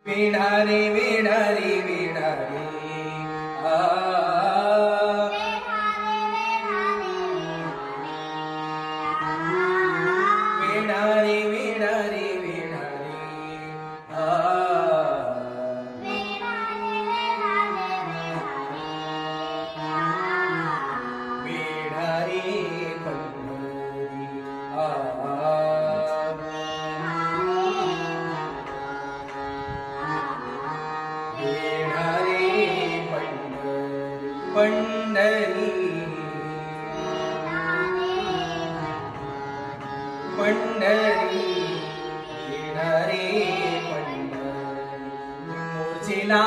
विणा रे विणा रे विणा रे आ विणा रे विणा रे विणा रे आ विणा रे पंढरी आ पंढरी पंढरी येणारे पंढरी मूर्छेला